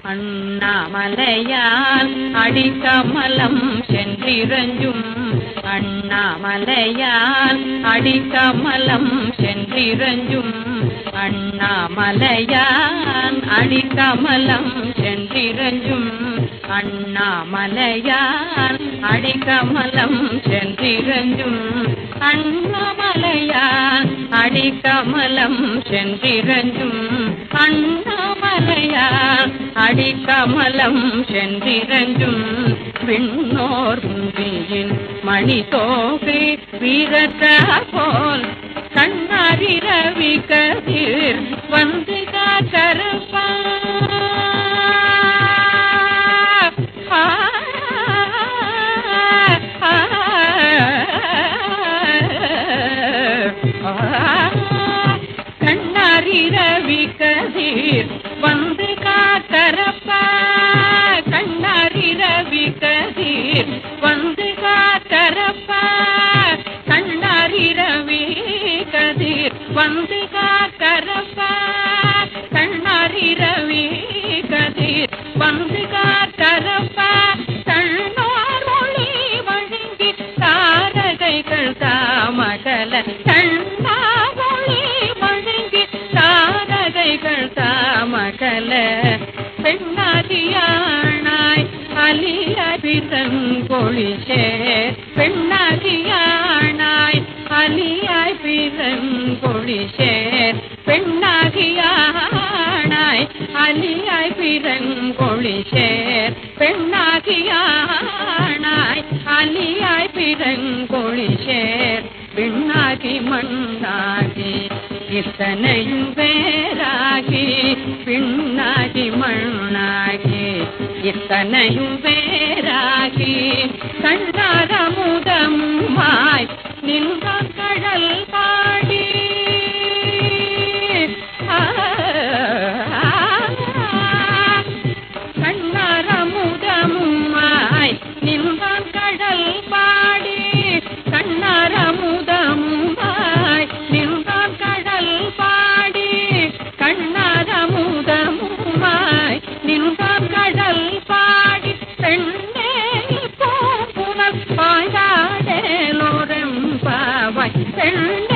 அண்ணாமலையால் அடிக்கமலம் சென்றிரஞ்சும் அண்ணாமலையால் அடிக்கமலம் சென்றிரஞ்சும் அண்ணாமலையால் அடிக்கமலம் சென்றிரஞ்சும் அண்ணாமலையால் அடிக்கமலம் சென்றிரஞ்சும் அண்ணாமலையால் அடிக்கமலம் சென்றிரஞ்சும் அண்ணாமலையால் அடிக்கமலம் சென்றிரஞ்சும் விண்ணோர் முந்தியின் மணி தோகை வீரத்தார் போல் கண்ணாரிரவி கதிர் வந்து காக்கரப்பா கண்ணாரிரவி கதிர் வந்து காக்கரப்பா கண்ணாரிரவி கதிர் வந்து காக்கரப்பா கண்ணாரிரவி கதிர் வந்து காக்கரப்பா கண்ணாரிரவி கதிர் வந்து காக்கரப்பா கண்ணார் ஒளி வழங்கி தாரகைகள் தாமகல கண்ணார் ஒளி வழங்கி தாரகைகள் தாமகல பெண்ணாதியானாய் அலியபிதன் பொழிசே பெண்ணாதியானாய் அலியாய் பிதன் பொழிசே பெண்ணாகியானாய் அலியாய் பிதன் பொழிசே பெண்ணாகியானாய் அலியாய் பிதன் பொழிசே பெண்ணாகி மண்ணாகி இத்தனையும் வேறாகி பின்னாகி மண்ணாகி இத்தனையும் வேறாகி கண்ணாரமுதமாய் நின்ற கடல் பாடி கண்ணாரமுதமாய் நின்ற கடல் பாடி கண்ணாரமுதமாய் நின்ற கடல் பாடி கண்ணாரமுதமாய் நின்ற கடல் பாடி பெண்ணே பூங்குழல் பாய்ந்தாடேலோரம் பாவாய் பெண்ணே